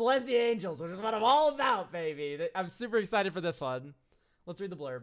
Celestia Angels, which is what I'm all about, baby. I'm super excited for this one. Let's read the blurb.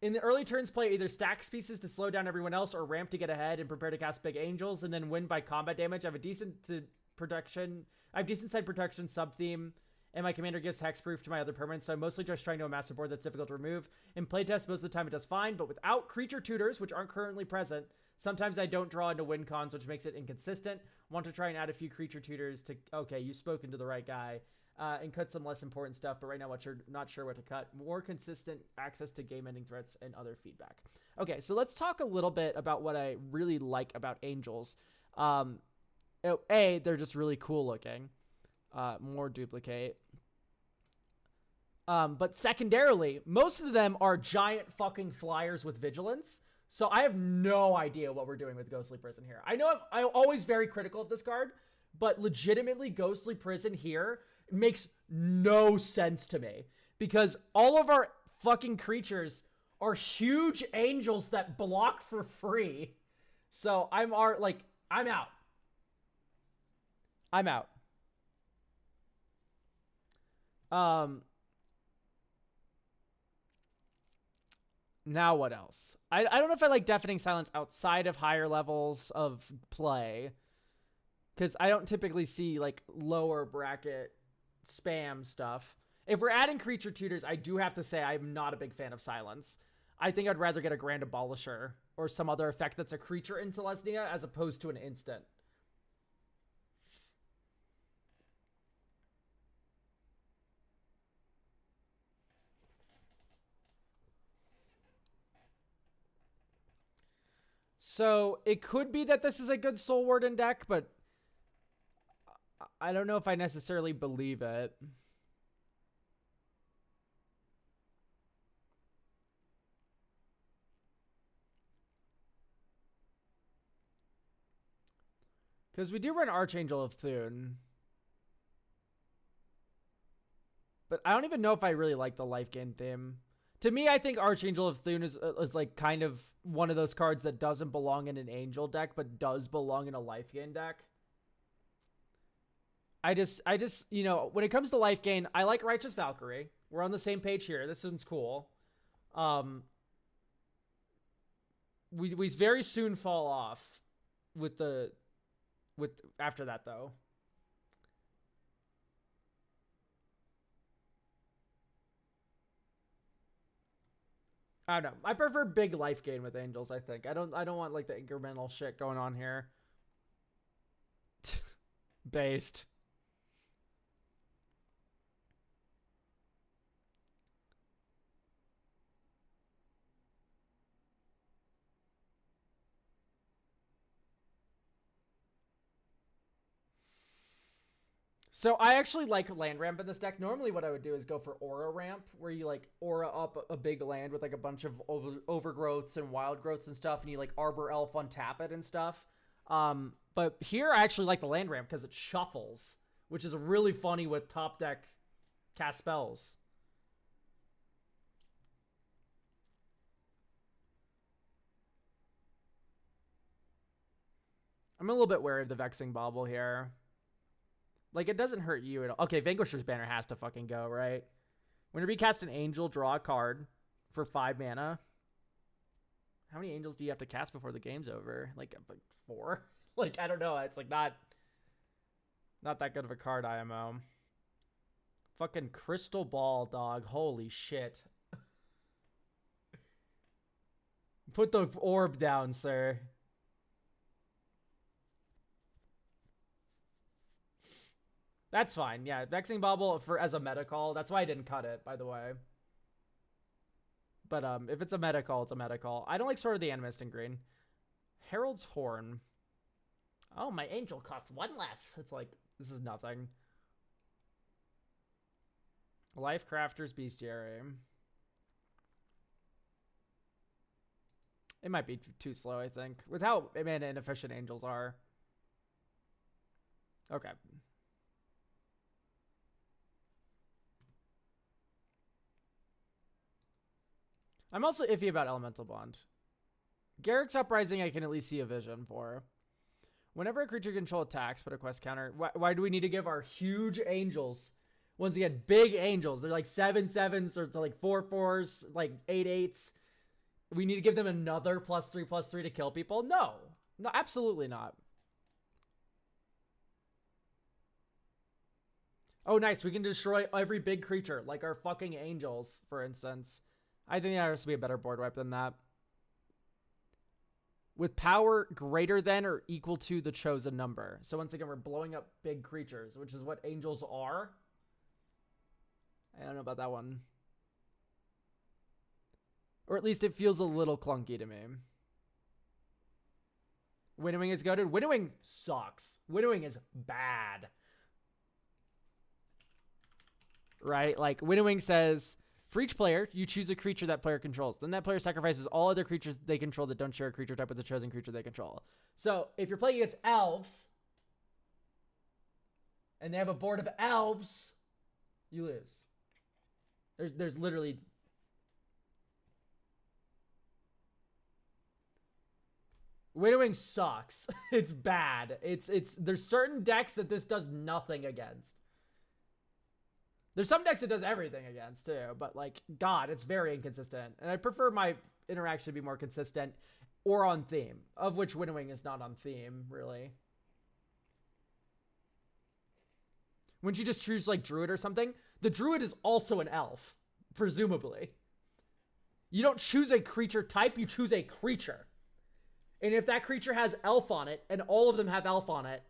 In the early turns, play either stacks pieces to slow down everyone else or ramp to get ahead and prepare to cast big angels and then win by combat damage. I have a decent side protection sub-theme, and my commander gives hexproof to my other permanents, so I'm mostly just trying to amass a board that's difficult to remove. In playtest, most of the time it does fine, but without creature tutors, which aren't currently present, sometimes I don't draw into win cons, which makes it inconsistent. Want to try and add a few creature tutors to... Okay, you've spoken to the right guy. And cut some less important stuff, but right now not sure what to cut. More consistent access to game-ending threats and other feedback. Okay, so let's talk a little bit about what I really like about Angels. They're just really cool looking. More duplicate. But secondarily, most of them are giant fucking flyers with vigilance. So I have no idea what we're doing with Ghostly Prison here. I know I'm always very critical of this card, but legitimately Ghostly Prison here makes no sense to me because all of our fucking creatures are huge angels that block for free. So I'm out. Now what else? I don't know if I like Deafening Silence outside of higher levels of play, because I don't typically see like lower bracket spam stuff. If we're adding creature tutors, I do have to say I'm not a big fan of Silence. I think I'd rather get a Grand Abolisher or some other effect that's a creature in Celestia as opposed to an instant. So it could be that this is a good Soul Warden deck, but I don't know if I necessarily believe it. Because we do run Archangel of Thune. But I don't even know if I really like the life gain theme. To me, I think Archangel of Thune is like kind of one of those cards that doesn't belong in an Angel deck, but does belong in a life gain deck. I just, you know, when it comes to life gain, I like Righteous Valkyrie. We're on the same page here. This one's cool. We very soon fall off after that though. I don't know. I prefer big life gain with Angels, I think. I don't want like the incremental shit going on here. Based. So I actually like land ramp in this deck. Normally what I would do is go for aura ramp, where you like aura up a big land with like a bunch of overgrowths and wild growths and stuff, and you like Arbor Elf untap it and stuff. But here I actually like the land ramp because it shuffles, which is really funny with top deck cast spells. I'm a little bit wary of the Vexing Bauble here. Like, it doesn't hurt you at all. Okay, Vanquisher's Banner has to fucking go, right? Whenever you cast an Angel, draw a card for 5 mana. How many Angels do you have to cast before the game's over? Like 4? Like, I don't know. It's like not that good of a card, IMO. Fucking Crystal Ball, dog. Holy shit. Put the orb down, sir. That's fine. Yeah, Vexing Bauble as a meta call. That's why I didn't cut it, by the way. But if it's a meta call, it's a meta call. I don't like Sword of the Animist in green. Herald's Horn. Oh, my Angel costs 1 less. It's like, this is nothing. Lifecrafter's Bestiary. It might be too slow, I think. With how mana inefficient Angels are. Okay. I'm also iffy about Elemental Bond. Garrick's Uprising I can at least see a vision for. Whenever a creature control attacks, put a quest counter. Why do we need to give our huge angels? Once again, big angels. They're like 7/7s or like 4/4s, like 8/8s. We need to give them another +3/+3 to kill people? No. No, absolutely not. Oh, nice. We can destroy every big creature, like our fucking angels, for instance. I think there has to be a better board wipe than that. With power greater than or equal to the chosen number. So once again, we're blowing up big creatures, which is what angels are. I don't know about that one. Or at least it feels a little clunky to me. Winnowing is goated. Winnowing sucks. Winnowing is bad. Right? Like, Winnowing says, for each player, you choose a creature that player controls. Then that player sacrifices all other creatures they control that don't share a creature type with the chosen creature they control. So, if you're playing against elves, and they have a board of elves, you lose. There's literally... Winnowing sucks. It's bad. There's certain decks that this does nothing against. There's some decks it does everything against, too. But, like, God, it's very inconsistent. And I prefer my interaction to be more consistent or on theme. Of which Winnowing is not on theme, really. Wouldn't you just choose, like, Druid or something? The Druid is also an elf, presumably. You don't choose a creature type, you choose a creature. And if that creature has elf on it, and all of them have elf on it,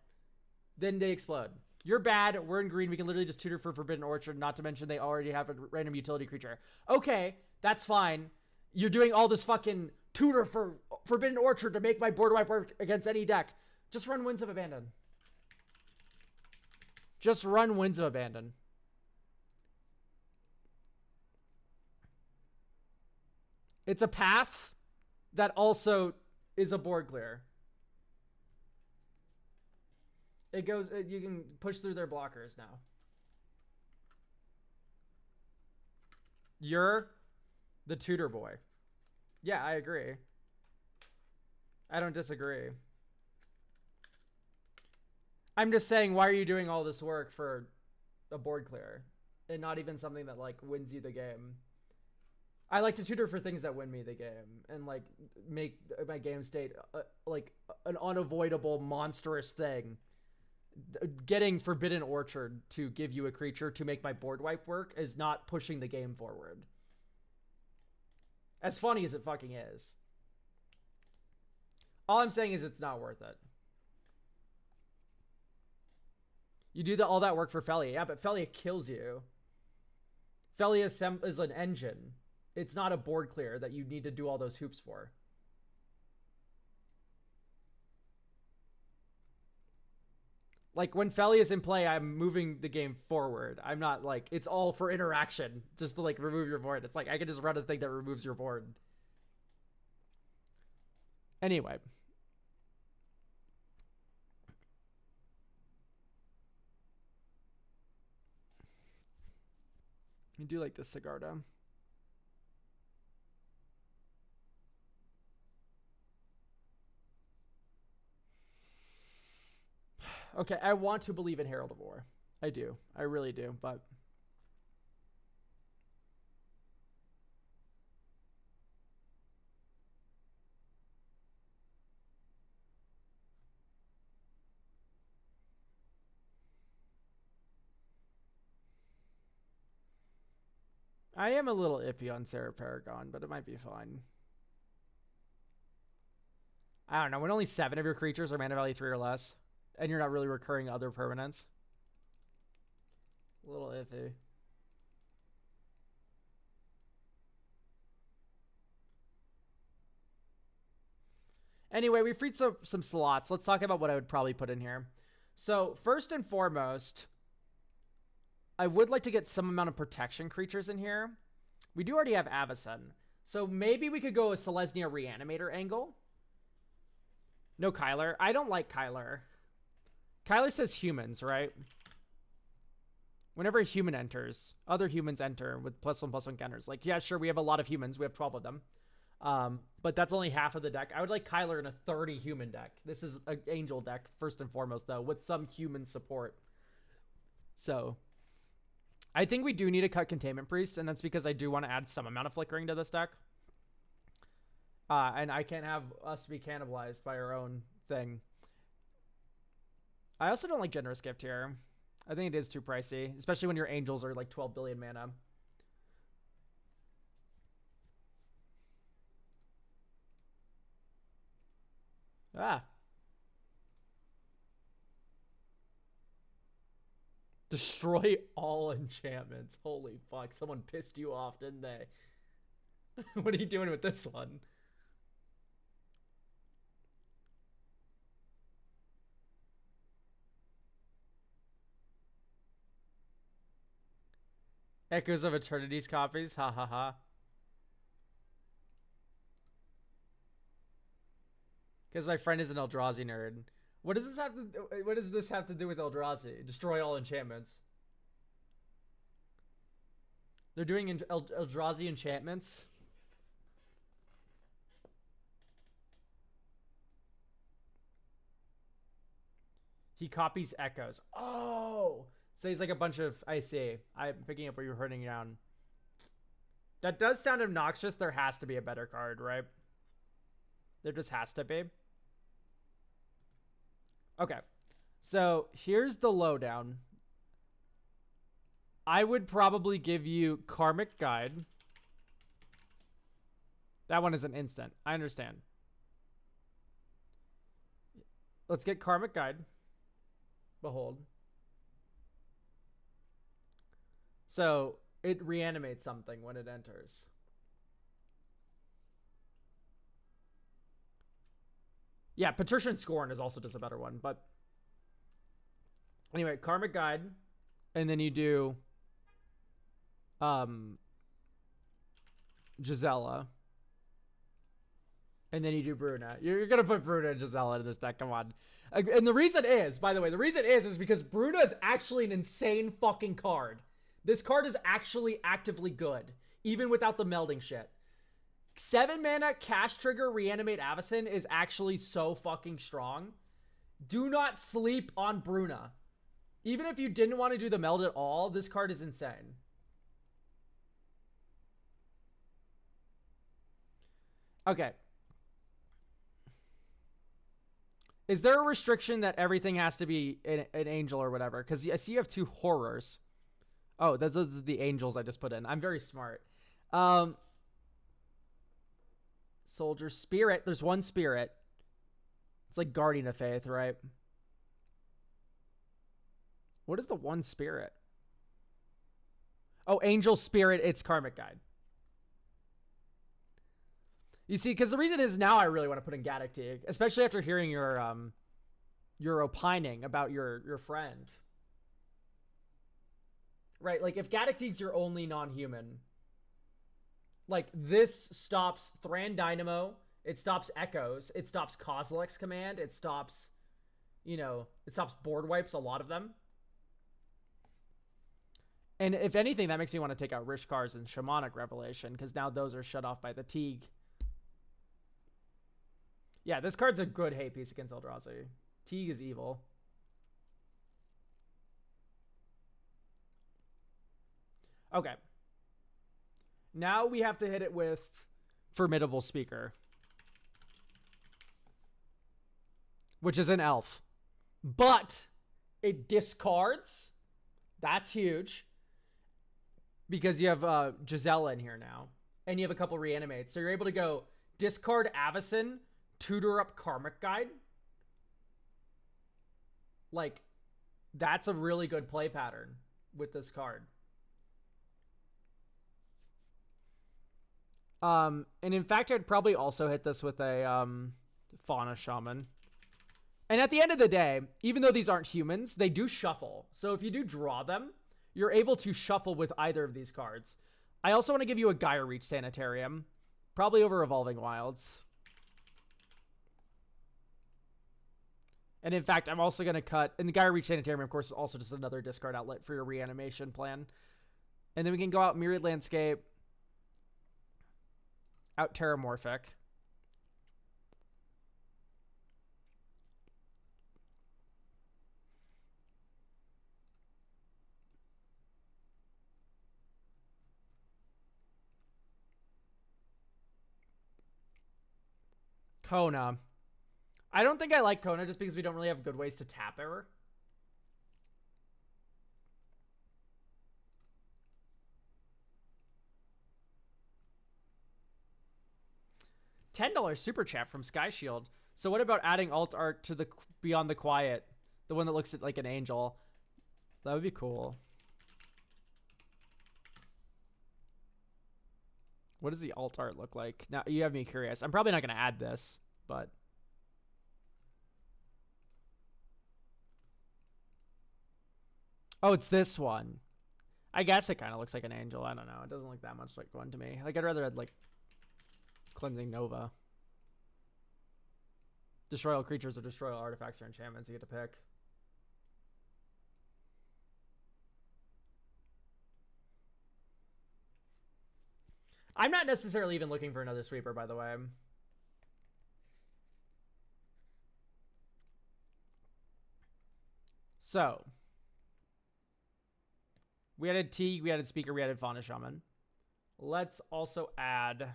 then they explode. You're bad, we're in green, we can literally just tutor for Forbidden Orchard, not to mention they already have a random utility creature. Okay, that's fine. You're doing all this fucking tutor for Forbidden Orchard to make my board wipe work against any deck. Just run Winds of Abandon. Just run Winds of Abandon. It's a path that also is a board clear. It goes, you can push through their blockers now. You're the tutor boy. Yeah, I agree. I don't disagree. I'm just saying, why are you doing all this work for a board clear and not even something that, like, wins you the game? I like to tutor for things that win me the game and, like, make my game state like an unavoidable monstrous thing. Getting Forbidden Orchard to give you a creature to make my board wipe work is not pushing the game forward. As funny as it fucking is. All I'm saying is it's not worth it. You do all that work for Felia. Yeah, but Felia kills you. Felia is an engine. It's not a board clear that you need to do all those hoops for. Like, when Felia is in play, I'm moving the game forward. I'm not, like, it's all for interaction, just to, like, remove your board. It's like, I can just run a thing that removes your board. Anyway. I do like this cigar, though. Okay, I want to believe in Herald of War. I do. I really do, but... I am a little iffy on Sarah Paragon, but it might be fine. I don't know. When only 7 of your creatures are mana value 3 or less, and you're not really recurring other permanents. A little iffy. Anyway, we freed some slots. Let's talk about what I would probably put in here. So, first and foremost, I would like to get some amount of protection creatures in here. We do already have Avacyn. So maybe we could go a Selesnya Reanimator angle. No Kyler. I don't like Kyler. Kyler says humans, right? Whenever a human enters, other humans enter with +1/+1 counters. Like, yeah, sure, we have a lot of humans. We have 12 of them. But that's only half of the deck. I would like Kyler in a 30 human deck. This is an angel deck, first and foremost, though, with some human support. So I think we do need to cut Containment Priest, and that's because I do want to add some amount of flickering to this deck. And I can't have us be cannibalized by our own thing. I also don't like Generous Gift here. I think it is too pricey, especially when your angels are like 12 billion mana. Ah. Destroy all enchantments. Holy fuck. Someone pissed you off, didn't they? What are you doing with this one? Echoes of Eternity's copies. Ha ha ha. Because my friend is an Eldrazi nerd. What does this have to do with Eldrazi? Destroy all enchantments. They're doing Eldrazi enchantments. He copies echoes. Oh! So he's like a bunch of... I see. I'm picking up what you're hurting down. That does sound obnoxious. There has to be a better card, right? There just has to be. Okay. So here's the lowdown. I would probably give you Karmic Guide. That one is an instant. I understand. Let's get Karmic Guide. Behold. So it reanimates something when it enters. Yeah, Patrician Scorn is also just a better one. But anyway, Karmic Guide. And then you do Gisela. And then you do Bruna. You're going to put Bruna and Gisela in this deck. Come on. And the reason is, by the way, the reason is because Bruna is actually an insane fucking card. This card is actually actively good, even without the melding shit. 7 mana cash trigger reanimate Avacyn is actually so fucking strong. Do not sleep on Bruna. Even if you didn't want to do the meld at all, this card is insane. Okay. Is there a restriction that everything has to be an angel or whatever? Because I see you have 2 horrors. Oh, those are the angels I just put in. I'm very smart. Soldier Spirit. There's 1 spirit. It's like Guardian of Faith, right? What is the 1 spirit? Oh, Angel Spirit. It's Karmic Guide. You see, because the reason is now I really want to put in Gaddock, especially after hearing your opining about your friend. Right, like if Gaddock's your only non-human, like this stops Thran Dynamo, it stops Echoes, it stops Kozilek's Command, it stops, it stops board wipes, a lot of them. And if anything, that makes me want to take out Rishkar's and Shamanic Revelation, because now those are shut off by the Teague. Yeah, this card's a good hate piece against Eldrazi. Teague is evil. Okay. Now we have to hit it with Formidable Speaker, which is an elf. But it discards. That's huge. Because you have Gisela in here now. And you have a couple reanimates. So you're able to go discard Avacyn, tutor up Karmic Guide. Like, that's a really good play pattern with this card. And in fact, I'd probably also hit this with a Fauna Shaman. And at the end of the day, even though these aren't humans, they do shuffle. So if you do draw them, you're able to shuffle with either of these cards. I also want to give you a Gaia Reach Sanitarium, probably over Evolving Wilds. And in fact, I'm also going to cut... And the Gaia Reach Sanitarium, of course, is also just another discard outlet for your reanimation plan. And then we can go out Myriad Landscape. Out Terramorphic. Kona. I don't think I like Kona just because we don't really have good ways to tap her. $10 super chat from Sky Shield. So what about adding alt art to the Beyond the Quiet? The one that looks like an angel. That would be cool. What does the alt art look like? Now, you have me curious. I'm probably not going to add this, but... Oh, it's this one. I guess it kind of looks like an angel. I don't know. It doesn't look that much like one to me. Like, I'd rather add, like, Cleansing Nova. Destroy all creatures or destroy all artifacts or enchantments. You get to pick. I'm not necessarily even looking for another sweeper, by the way. So, we added T, we added Speaker, we added Fauna Shaman. Let's also add...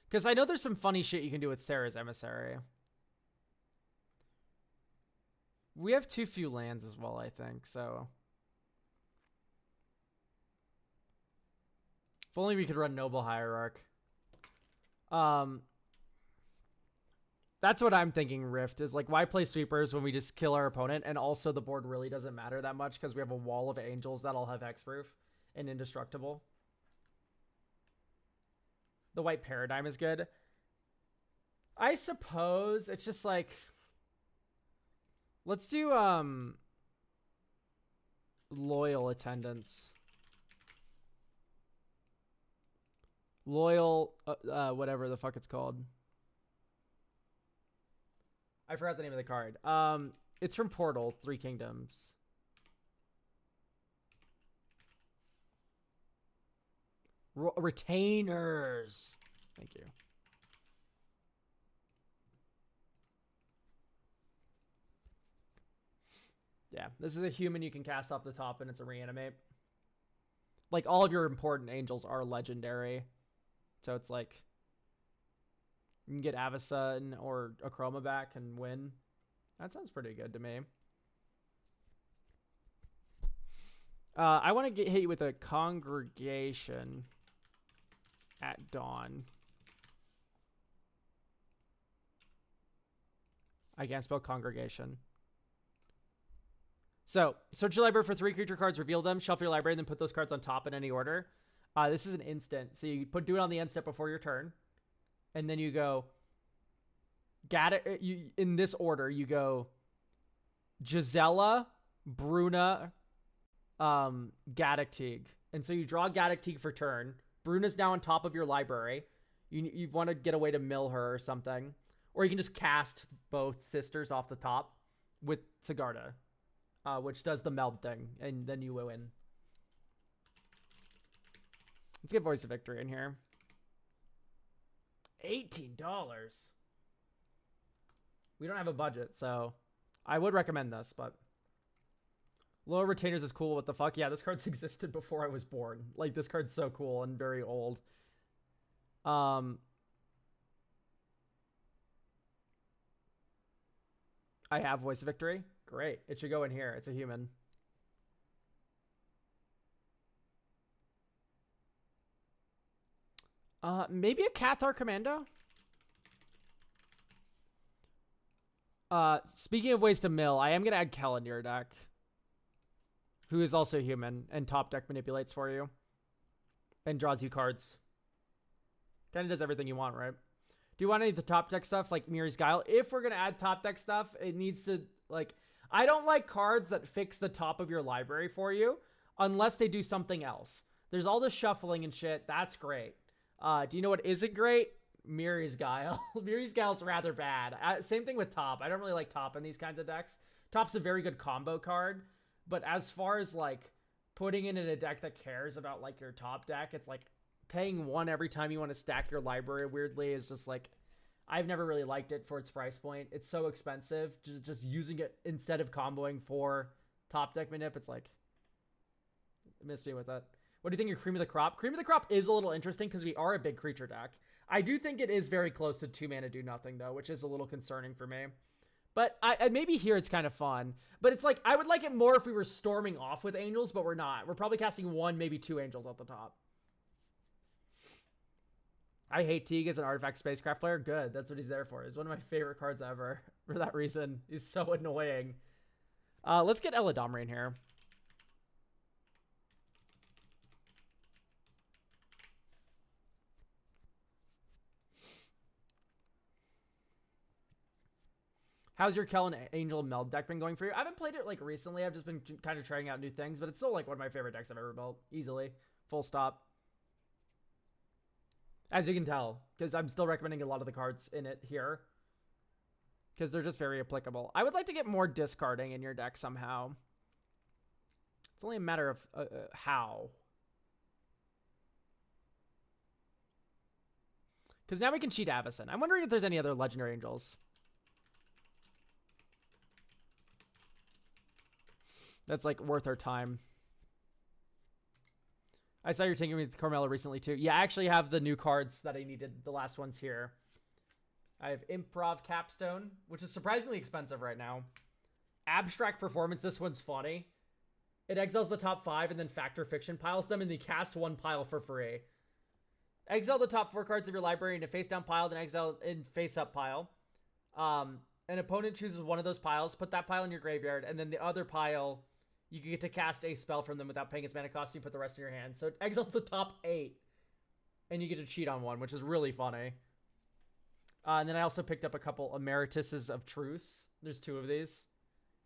Because I know there's some funny shit you can do with Sarah's Emissary. We have too few lands as well, I think, so... If only we could run Noble Hierarch. That's what I'm thinking, Rift, is like, why play sweepers when we just kill our opponent? And also the board really doesn't matter that much because we have a wall of angels that all have hexproof and indestructible. The White Paradigm is good. I suppose it's just like... Let's do Loyal Attendance. Loyal, whatever the fuck it's called. I forgot the name of the card. It's from Portal, Three Kingdoms. Retainers. Thank you. Yeah, this is a human you can cast off the top, and it's a reanimate. Like, all of your important angels are legendary. So it's like... You can get Avacyn or Akroma back and win. That sounds pretty good to me. I want to hit you with a Congregation at dawn. I can't spell congregation. So, search your library for 3 creature cards, reveal them, shuffle your library, and then put those cards on top in any order. This is an instant. So you do it on the end step before your turn. And then you go, in this order, you go Gisela, Bruna, Gaddock-Teeg. And so you draw Gaddock-Teeg for turn. Bruna's now on top of your library. You want to get a way to mill her or something. Or you can just cast both sisters off the top with Sigarda, which does the meld thing. And then you win. Let's get Voice of Victory in here. $18. We don't have a budget, so I would recommend this, but Loyal Retainers is cool. What the fuck? Yeah, this card's existed before I was born. Like, this card's so cool and very old. I have Voice of Victory. Great. It should go in here. It's a human. Maybe a Cathar Commando? Speaking of ways to mill, I am going to add Kellen to your deck. Who is also human and top deck manipulates for you. And draws you cards. Kind of does everything you want, right? Do you want any of the top deck stuff like Miri's Guile? If we're going to add top deck stuff, it needs to, like... I don't like cards that fix the top of your library for you unless they do something else. There's all this shuffling and shit. That's great. Do you know what isn't great? Miri's Guile. Miri's Guile's rather bad. Same thing with Top. I don't really like Top in these kinds of decks. Top's a very good combo card, but as far as like putting it in a deck that cares about like your top deck, it's like paying 1 every time you want to stack your library weirdly is just like, I've never really liked it for its price point. It's so expensive. Just using it instead of comboing for top deck manip, it's like, miss me with that. What do you think of Cream of the Crop? Cream of the Crop is a little interesting because we are a big creature deck. I do think it is very close to 2 mana do nothing though, which is a little concerning for me. But I maybe here it's kind of fun. But it's like, I would like it more if we were storming off with angels, but we're not. We're probably casting 1, maybe 2 angels at the top. I hate Teague as an artifact spacecraft player. Good. That's what he's there for. He's one of my favorite cards ever. For that reason. He's so annoying. Let's get Eladamri in here. How's your Kellen Angel Meld deck been going for you? I haven't played it like recently. I've just been kind of trying out new things, but it's still like one of my favorite decks I've ever built. Easily. Full stop. As you can tell, because I'm still recommending a lot of the cards in it here. Because they're just very applicable. I would like to get more discarding in your deck somehow. It's only a matter of how. Because now we can cheat Avacyn. I'm wondering if there's any other Legendary Angels. That's like worth our time. I saw you're taking me with Carmella recently too. Yeah, I actually have the new cards that I needed. The last ones here. I have Improv Capstone, which is surprisingly expensive right now. Abstract Performance. This one's funny. It exiles the top 5 and then Factor Fiction piles them and then cast 1 pile for free. Exile the top 4 cards of your library in a face down pile, then exile in face up pile. An opponent chooses one of those piles, put that pile in your graveyard, and then the other pile, you can get to cast a spell from them without paying its mana cost, and you put the rest in your hand. So it exiles the top 8, and you get to cheat on one, which is really funny. And then I also picked up a couple Emerituses of Truce. There's 2 of these.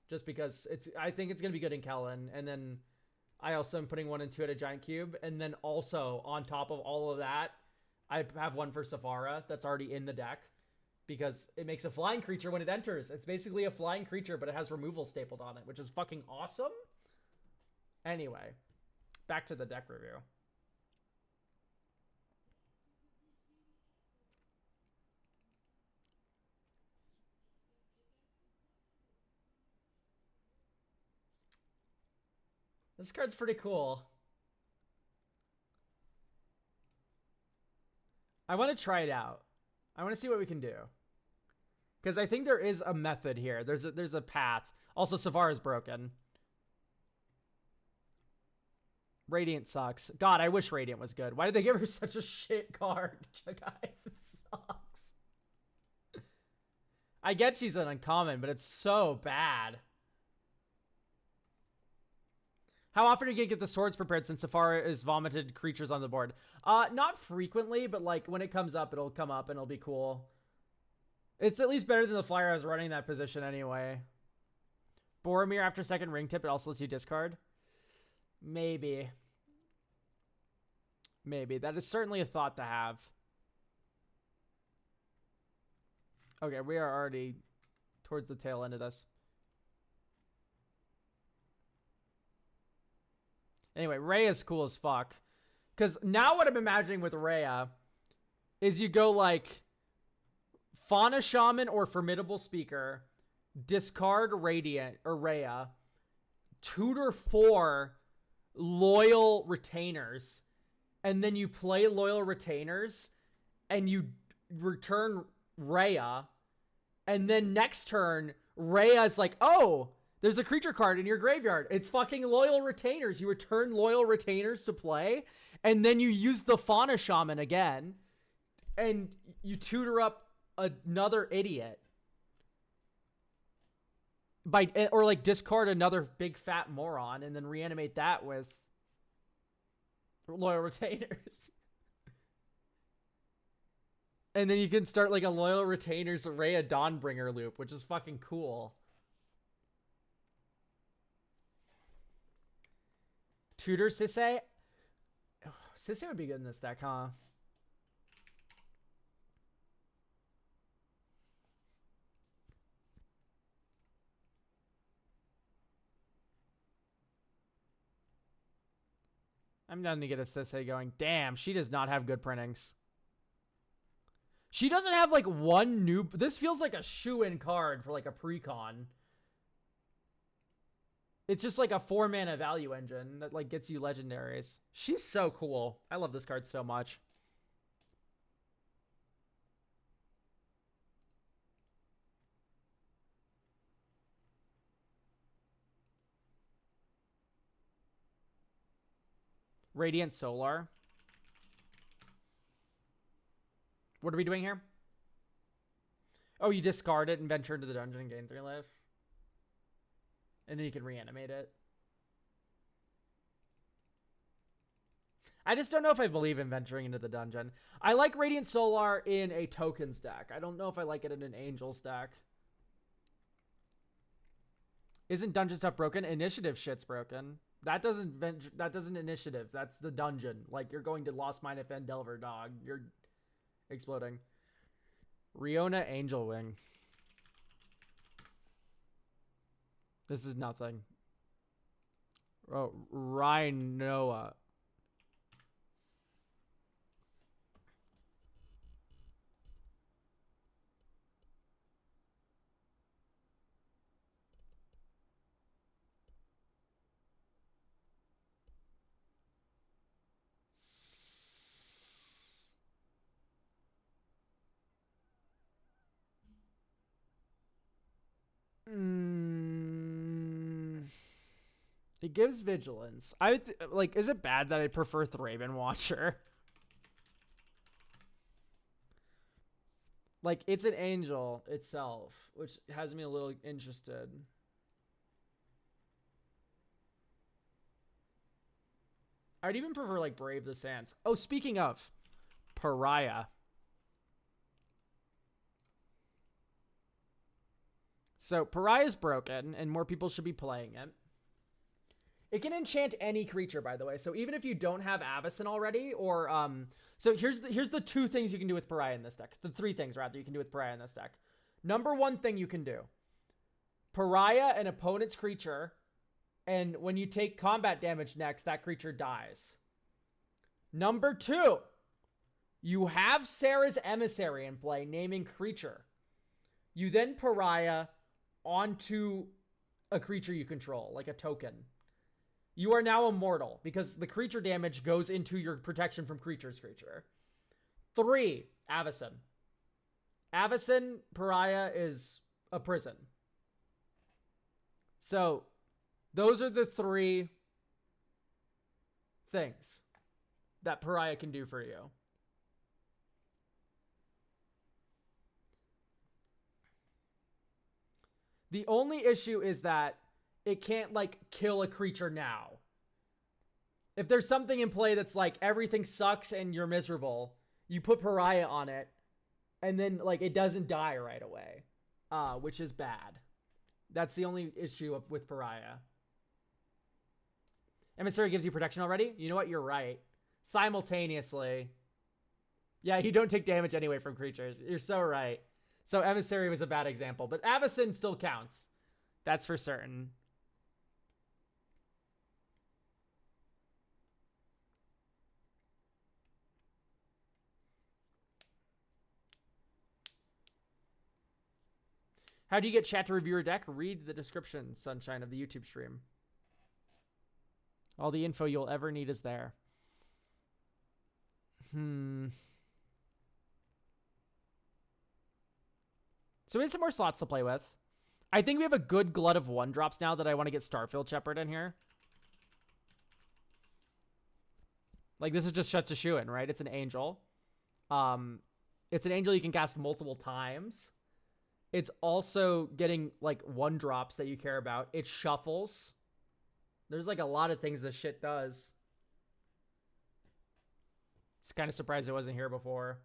Just because I think it's going to be good in Kellen. And then I also am putting 1 and 2 at a Giant Cube. And then also, on top of all of that, I have 1 for Safara that's already in the deck. Because it makes a flying creature when it enters. It's basically a flying creature, but it has removal stapled on it, which is fucking awesome. Anyway, back to the deck review. This card's pretty cool. I want to try it out. I want to see what we can do. Because I think there is a method here. There's a path. Also, Savara's broken. Radiant sucks. God, I wish Radiant was good. Why did they give her such a shit card? Guys, it sucks. I get she's an uncommon, but it's so bad. How often are you going to get the swords prepared since Safara is vomited creatures on the board? Not frequently, but like when it comes up, it'll come up and it'll be cool. It's at least better than the flyer I was running that position anyway. Boromir after second ring tip, it also lets you discard. Maybe. Maybe. That is certainly a thought to have. Okay, we are already towards the tail end of this. Anyway, Rhea's cool as fuck. Because now what I'm imagining with Rhea is you go like Fauna Shaman or Formidable Speaker, discard Radiant or Rhea, tutor 4 Loyal Retainers, and then you play Loyal Retainers and you return Rhea, and then next turn Rhea's like, oh, there's a creature card in your graveyard. It's fucking Loyal Retainers. You return Loyal Retainers to play, and then you use the Fauna Shaman again, and you tutor up another idiot. Or like discard another big fat moron, and then reanimate that with Loyal Retainers. And then you can start like a Loyal Retainers Rhea Dawnbringer loop, which is fucking cool. Tutor Sisay? Oh, Sisay would be good in this deck, huh? I'm done to get a Sisei going. Damn, she does not have good printings. She doesn't have like one new... This feels like a shoe-in card for like a precon. It's just like a 4-mana value engine that like gets you legendaries. She's so cool. I love this card so much. Radiant Solar. What are we doing here? Oh, you discard it and venture into the dungeon and gain 3 life. And then you can reanimate it. I just don't know if I believe in venturing into the dungeon. I like Radiant Solar in a tokens deck. I don't know if I like it in an Angels deck. Isn't dungeon stuff broken? Initiative shit's broken. That doesn't initiative. That's the dungeon. Like, you're going to Lost Mine of Delver, dog. You're exploding. Riona Angel Wing. This is nothing. Oh, Rhinoa. It gives vigilance. I would like. Is it bad that I prefer Thraben Watcher? Like, it's an angel itself, which has me a little interested. I'd even prefer like Brave the Sands. Oh, speaking of Pariah. So Pariah is broken, and more people should be playing it. It can enchant any creature, by the way. So even if you don't have Avacyn already, or so here's the 2 things you can do with Pariah in this deck. The 3 things rather you can do with Pariah in this deck. Number 1 thing you can do: Pariah an opponent's creature, and when you take combat damage next, that creature dies. Number 2, you have Sarah's Emissary in play, naming creature. You then Pariah onto a creature you control, like a token. You are now immortal because the creature damage goes into your protection from creature's creature. 3, Avacyn. Avacyn Pariah is a prison. So those are the 3 things that Pariah can do for you. The only issue is that it can't, like, kill a creature now. If there's something in play that's like, everything sucks and you're miserable, you put Pariah on it, and then, like, it doesn't die right away. Which is bad. That's the only issue with Pariah. Emissary gives you protection already? You know what? You're right. Simultaneously. Yeah, you don't take damage anyway from creatures. You're so right. So Emissary was a bad example, but Avacyn still counts. That's for certain. How do you get chat to review your deck? Read the description, sunshine, of the YouTube stream. All the info you'll ever need is there. So we have some more slots to play with. I think we have a good glut of 1-drops now that I want to get Starfield Shepherd in here. Like, this is just Shuts a Shoe-In, right? It's an angel. It's an angel you can cast multiple times. It's also getting, like, 1-drops that you care about. It shuffles. There's, like, a lot of things this shit does. Just kind of surprised it wasn't here before.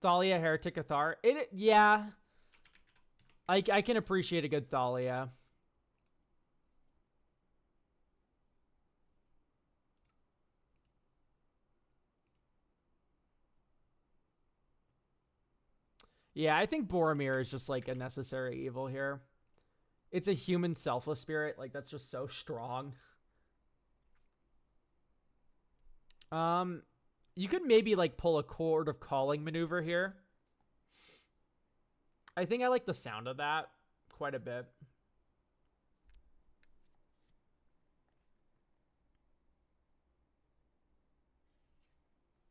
Thalia, Heretic, Cathar. Yeah. I can appreciate a good Thalia. Yeah, I think Boromir is just like a necessary evil here. It's a human selfless spirit. Like, that's just so strong. You could maybe like pull a Chord of Calling maneuver here. I think I like the sound of that quite a bit.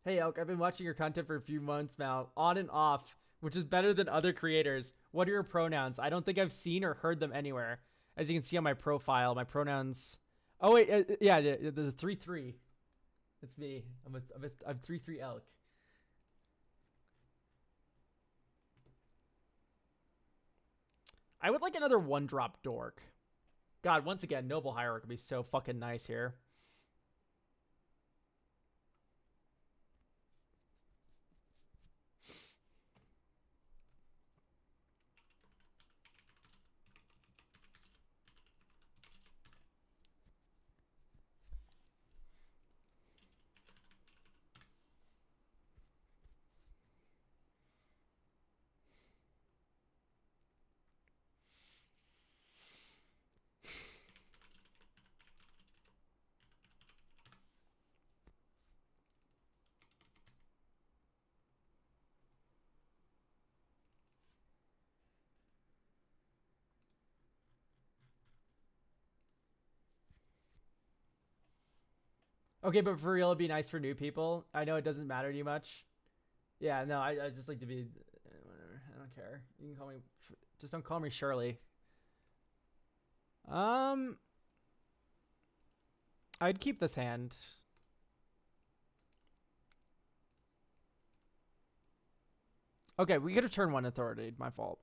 Hey Elk, I've been watching your content for a few months now, on and off, which is better than other creators. What are your pronouns? I don't think I've seen or heard them anywhere. As you can see on my profile, my pronouns. Oh wait, yeah, there's a 3-3. It's me. I'm 3-3 Elk. I would like another 1-drop dork. God, once again, Noble Hierarch would be so fucking nice here. Okay, but for real, it'd be nice for new people. I know it doesn't matter to you much. Yeah, no, I just like to be whatever. I don't care. You can call me, just don't call me Shirley. I'd keep this hand. Okay, we could have turn 1 authority. My fault.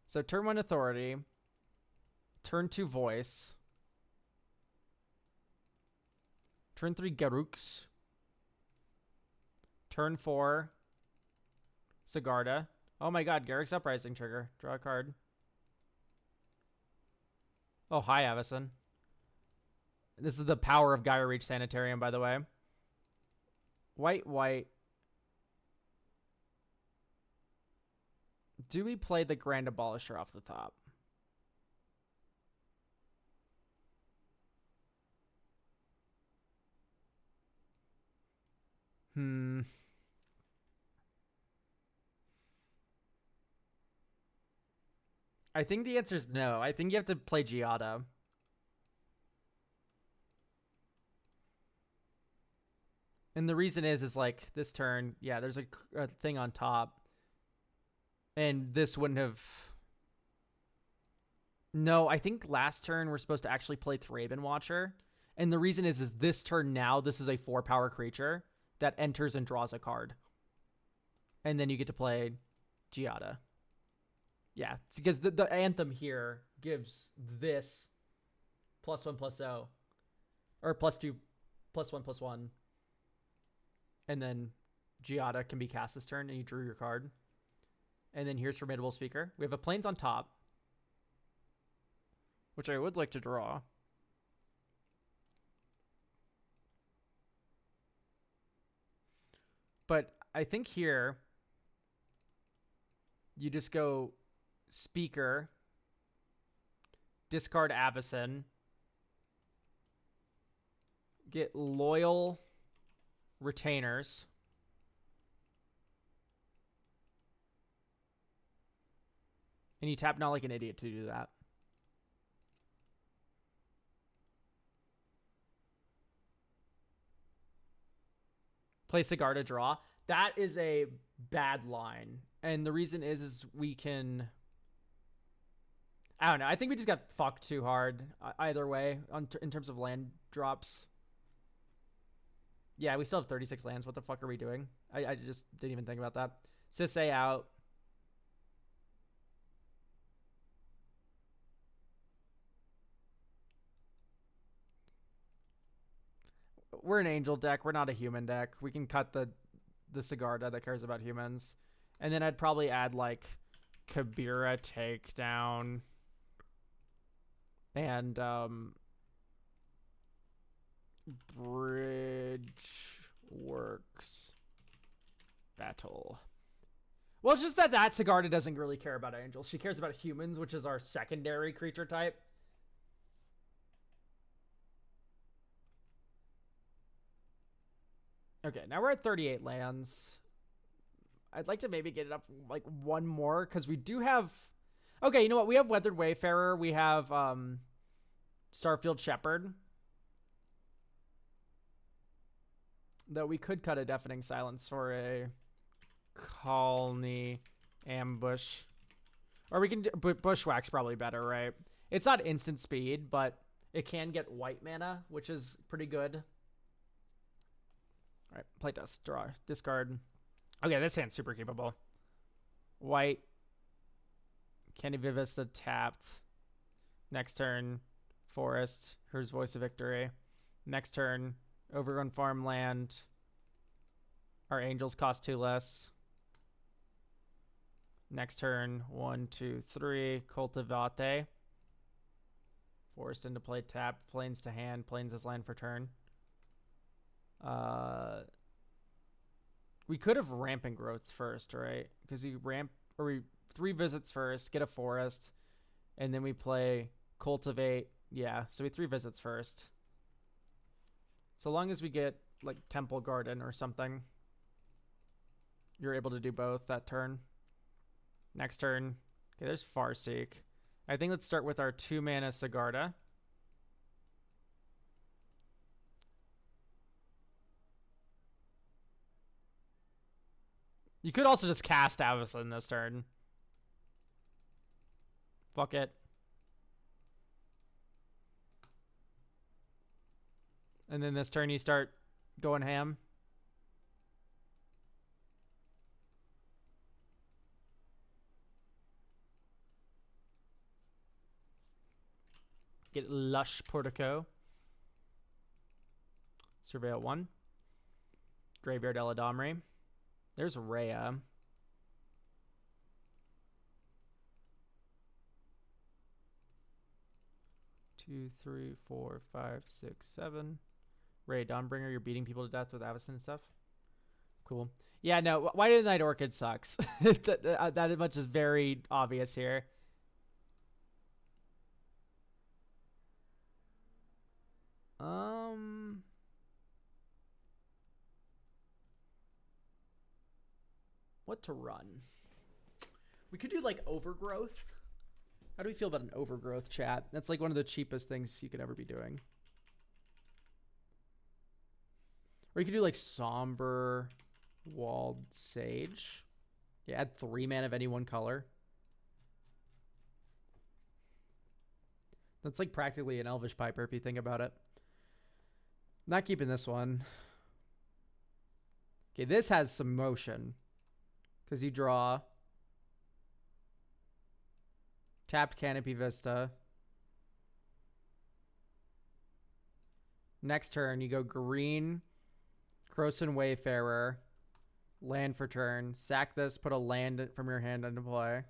So turn 1 authority. Turn 2 voice. Turn 3 Garuks. Turn 4 Sigarda. Oh my god, Garrick's Uprising trigger. Draw a card. Oh, hi, Avison. This is the power of Gaia Reach Sanitarium, by the way. White, white. Do we play the Grand Abolisher off the top? I think the answer is no. I think you have to play Giada. And the reason is like this turn, yeah, there's a thing on top. And this wouldn't have... No, I think last turn we're supposed to actually play Thraben Watcher. And the reason is this turn now, this is a 4-power creature that enters and draws a card. And then you get to play Giada. Yeah, it's because the Anthem here gives this +1/+0. Or +2, +1/+1. And then Giada can be cast this turn and you drew your card. And then here's Formidable Speaker. We have a Plains on top, which I would like to draw. But I think here you just go Speaker, discard Avison, get Loyal Retainers, and you tap Not Like an Idiot to do that. Play Cigar to draw. That is a bad line. And the reason is we can... I don't know. I think we just got fucked too hard either way in terms of land drops. Yeah, we still have 36 lands. What the fuck are we doing? I just didn't even think about that. Sisay out. We're an angel deck. We're not a human deck. We can cut the Sigarda that cares about humans. And then I'd probably add like Kabira Takedown and Bridge Works Battle. Well, it's just that Sigarda doesn't really care about angels. She cares about humans, which is our secondary creature type. Okay, now we're at 38 lands. I'd like to maybe get it up like one more because we do have. Okay, you know what? We have Weathered Wayfarer. We have Starfield Shepherd. Though we could cut a Deafening Silence for a Colony Ambush. Or we can do Bushwhack's probably better, right? It's not instant speed, but it can get white mana, which is pretty good. All right, playtest, draw, discard. Okay, this hand's super capable. White. Candy Vivista tapped. Next turn, Forest. Here's Voice of Victory. Next turn, Overrun Farmland. Our Angels cost 2 less. Next turn, 1, 2, 3, Cultivate. Forced into play, tap, plains to hand, plains as land for turn. We could have Rampant Growth first, right? Because we 3 visits first, get a forest, and then we play Cultivate. Yeah, so we 3 visits first. So long as we get like Temple Garden or something, you're able to do both that turn. Next turn, okay, there's Farseek. I think let's start with our 2-mana Sigarda. You could also just cast Avacyn this turn. Fuck it. And then this turn you start going ham. Get Lush Portico. Surveil 1. Graveyard Eladamri. There's Rhea. Two, three, 4, 5, 6, 7. Ray Dawnbringer, you're beating people to death with Avacyn and stuff. Cool. Yeah, no, White of the Night Orchid sucks. that much is very obvious here. What to run? We could do like Overgrowth. How do we feel about an Overgrowth, chat? That's like one of the cheapest things you could ever be doing. Or you could do like Somber Walled Sage. Yeah, add 3 mana of any one color. That's like practically an Elvish Piper if you think about it. Not keeping this one. Okay, this has some motion. Because you draw. Tapped Canopy Vista. Next turn, you go green, Croson Wayfarer, land for turn. Sack this, put a land from your hand into play.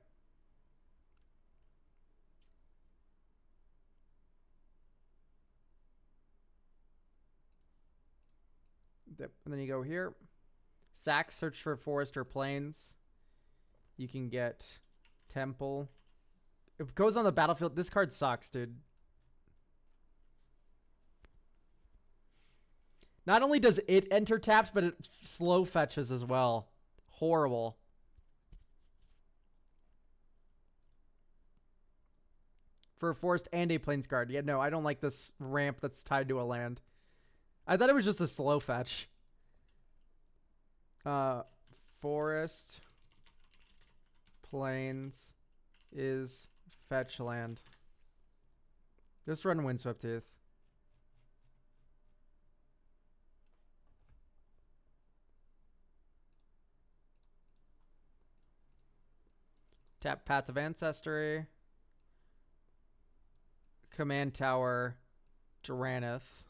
And then you go here. Sack, search for forest or plains. You can get Temple. It goes on the battlefield. This card sucks, dude. Not only does it enter tapped, but it slow fetches as well. Horrible. For a forest and a plains card. Yeah, no, I don't like this ramp that's tied to a land. I thought it was just a slow fetch. Forest, plains is fetch land. Just run Windswept Tooth. Tap Path of Ancestry. Command Tower, Drannith.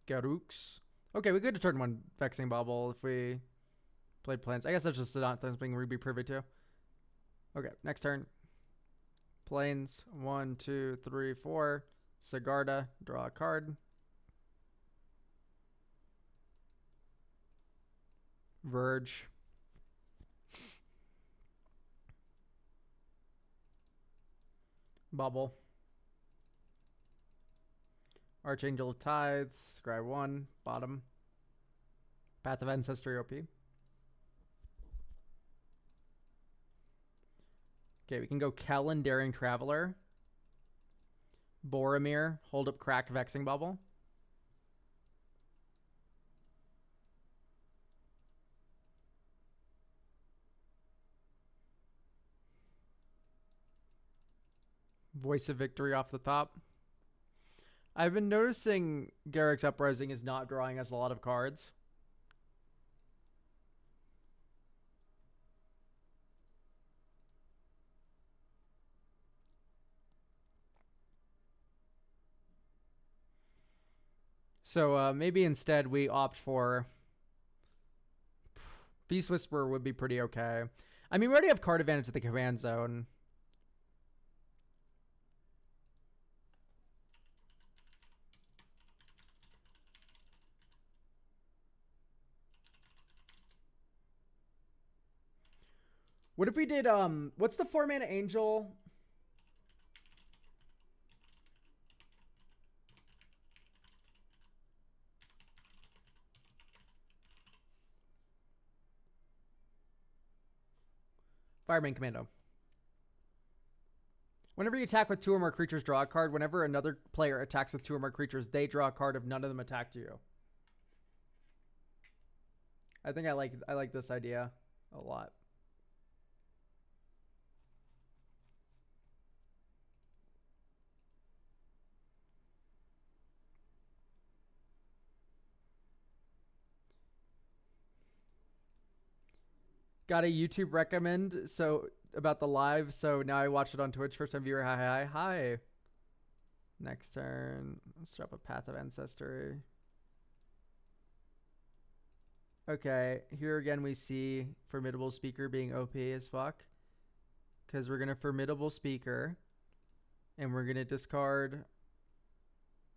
Garux. Okay, we could turn 1 Vexing Bauble if we played plants. I guess that's just not something we'd be privy to. Okay, next turn. Plains. 1, 2, 3, 4. Sigarda. Draw a card. Verge. Bubble. Archangel of Tithes. Scry 1. Bottom. Path of Ancestry OP. Okay, we can go Kellen, Daring Traveler. Boromir, Hold Up Crack, Vexing Bubble. Voice of Victory off the top. I've been noticing Garrick's Uprising is not drawing us a lot of cards. So maybe instead we opt for Beast Whisperer would be pretty okay. I mean, we already have card advantage at the command zone. What if we did, what's the 4-mana angel? Fireman Commando. Whenever you attack with 2 or more creatures, draw a card. Whenever another player attacks with 2 or more creatures, they draw a card if none of them attacked you. I think I like this idea a lot. Got a YouTube recommend about the live, so now I watch it on Twitch. First time viewer, hi. Next turn, let's drop a Path of Ancestry. Okay, here again we see Formidable Speaker being OP as fuck. Because we're going to Formidable Speaker, and we're going to discard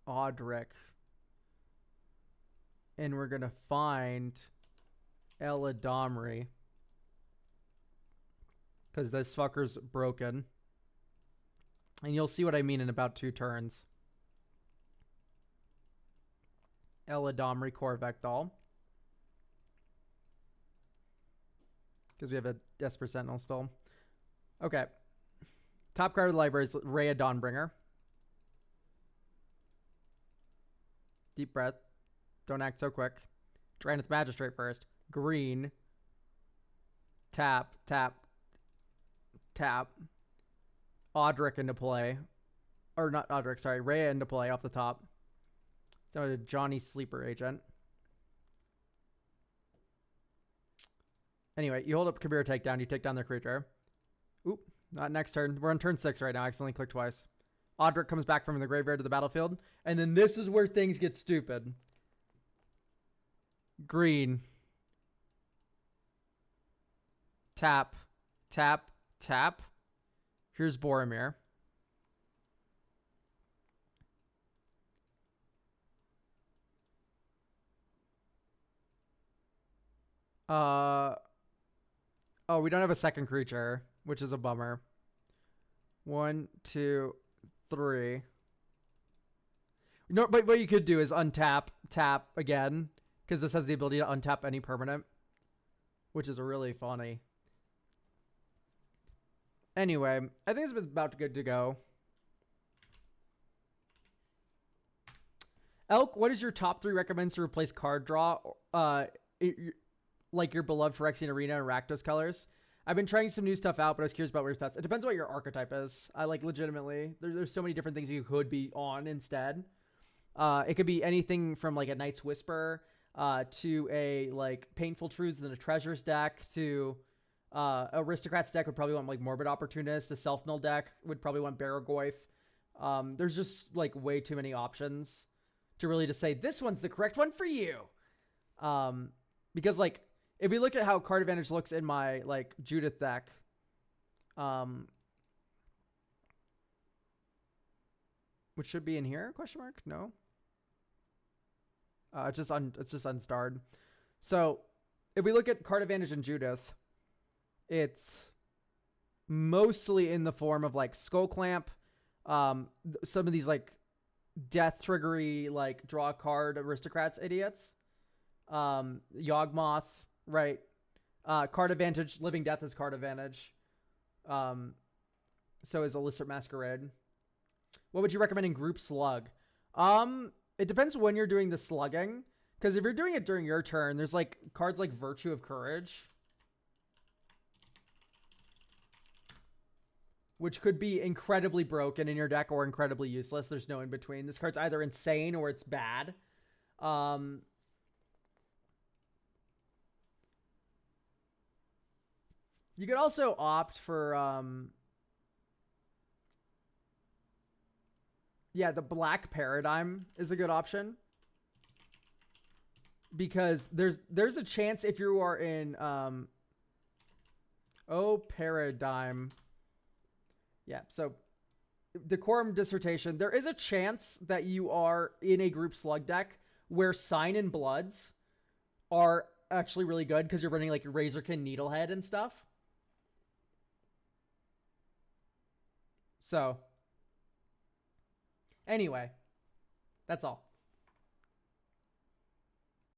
Audric. And we're going to find Eladamri. Because this fucker's broken. And you'll see what I mean in about 2 turns. Eladamri Corvectol. Because we have a Esper Sentinel still. Okay. Top card of the library is Rhea Dawnbringer. Deep breath. Don't act so quick. Drannith Magistrate first. Green. Tap. Audric into play. Or not Audric, sorry. Rhea into play off the top. So a Johnny Sleeper Agent. Anyway, you hold up Kabir Takedown. You take down their creature. Oop. Not next turn. We're on turn 6 right now. I accidentally clicked twice. Audric comes back from the graveyard to the battlefield. And then this is where things get stupid. Green. Tap. Here's Boromir. Oh, we don't have a second creature, which is a bummer. 1, 2, 3. No, but what you could do is untap, tap again, because this has the ability to untap any permanent, which is really funny. Anyway, I think it's about good to go. Elk, what is your top 3 recommends to replace card draw? Like your beloved Phyrexian Arena and Rakdos colors. I've been trying some new stuff out, but I was curious about your thoughts. It depends what your archetype is. I like legitimately. There's so many different things you could be on instead. It could be anything from like a Knight's Whisper to a like Painful Truths and a Treasures deck to Aristocrats deck would probably want like Morbid Opportunist. A Self-Mill deck would probably want Baragoyf. There's just like way too many options to really just say this one's the correct one for you. Because like if we look at how card advantage looks in my like Judith deck, which should be in here? Question mark? No. It's just unstarred. So if we look at card advantage in Judith, it's mostly in the form of like Skull Clamp, some of these like death triggery, like draw a card aristocrats idiots, Yawgmoth, right? Card advantage, Living Death is card advantage. So is Illicit Masquerade. What would you recommend in group slug? It depends when you're doing the slugging. Because if you're doing it during your turn, there's like cards like Virtue of Courage, which could be incredibly broken in your deck or incredibly useless. There's no in between. This card's either insane or it's bad. You could also opt for, yeah, the Black Paradigm is a good option. Because there's a chance if you are in, Paradigm. Yeah, so Decorum Dissertation. There is a chance that you are in a group slug deck where Sign and Bloods are actually really good because you're running like Razorkin Needlehead and stuff. So, anyway, that's all.